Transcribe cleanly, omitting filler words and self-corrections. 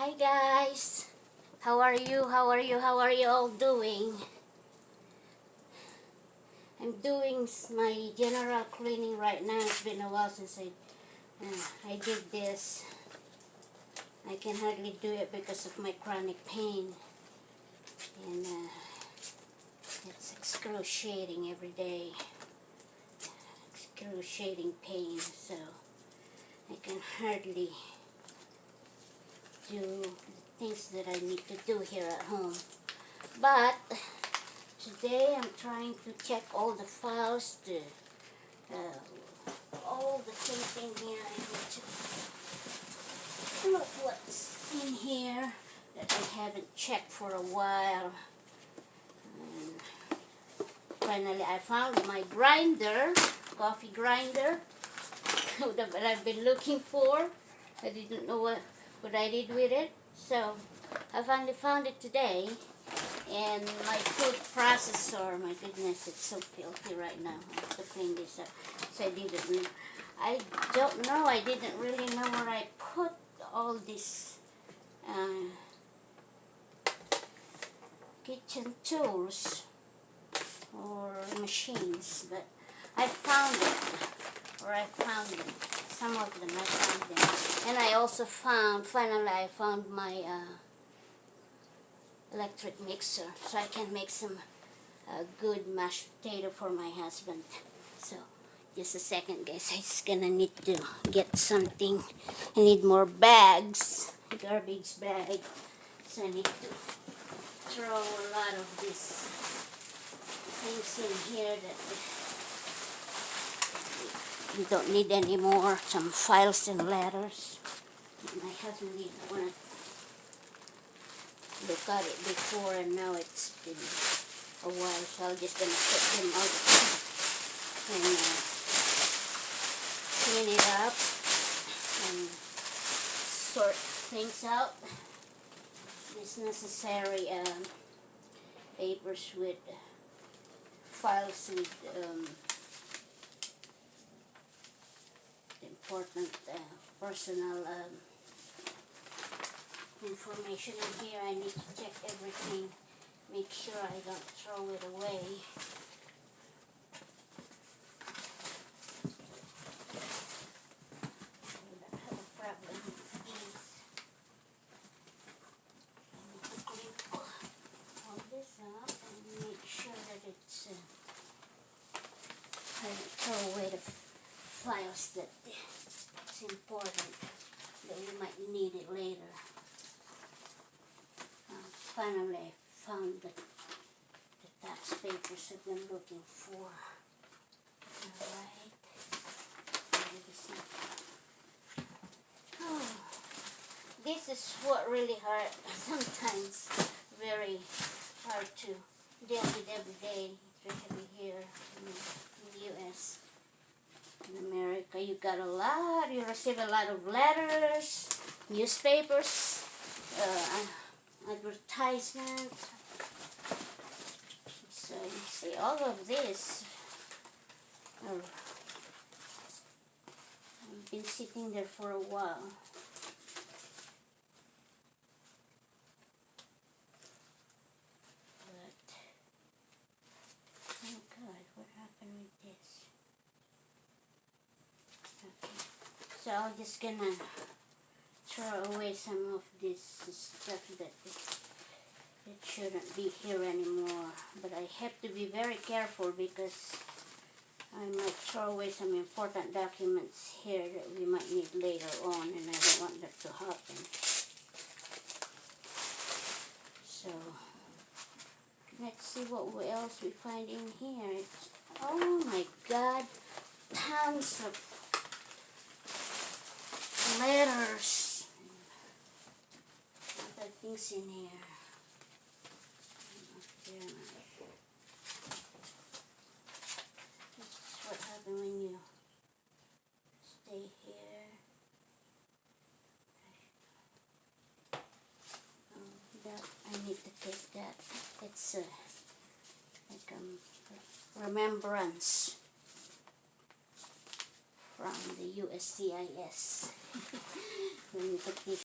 Hi guys, how are you? How are you all doing? I'm doing my general cleaning right now. It's been a while since I did this. I can hardly do it because of my chronic pain, and it's excruciating every day. Excruciating pain, so I can hardly do the things that I need to do here at home. But today I'm trying to check all the files, all the things in here. I need to look what's in here that I haven't checked for a while. And finally I found my grinder, coffee grinder, that I've been looking for. I didn't know what I did with it, so I finally found it today. And my food processor, my goodness, it's so filthy right now. I have to clean this up. So I don't know, I didn't really know where I put all these kitchen tools or machines, but I found it, or I found them. Some of them I found them. And I also finally I found my electric mixer, so I can make some good mashed potato for my husband. So just a second guys, I just gonna need to get something. I need more bags, garbage bag, so I need to throw a lot of these things in here that we don't need anymore. Some files and letters. My husband didn't want to look at it before, and now it's been a while, so I'm just gonna put them out and clean it up and sort things out. These necessary papers with files with important personal information in here. I need to check everything, make sure I don't throw it away. I don't have a problem with these. I need to clean all this up and make sure that it's I don't throw away the files that it's important, that we might need it later. Finally I found the tax papers I've been looking for. Alright. Oh, this is what really hard, sometimes very hard to deal with every day, especially here in the US. In America, you got you receive a lot of letters, newspapers, advertisements. So you see, all of this have been sitting there for a while. But oh God, what happened with this? Okay, so I'm just gonna throw away some of this stuff that it shouldn't be here anymore. But I have to be very careful because I might throw away some important documents here that we might need later on, and I don't want that to happen. So let's see what else we find in here. Oh my God, tons of letters, other things in here. This is what happens when you stay here. Oh, that I need to take that. It's like remembrance from the USCIS. Let me put this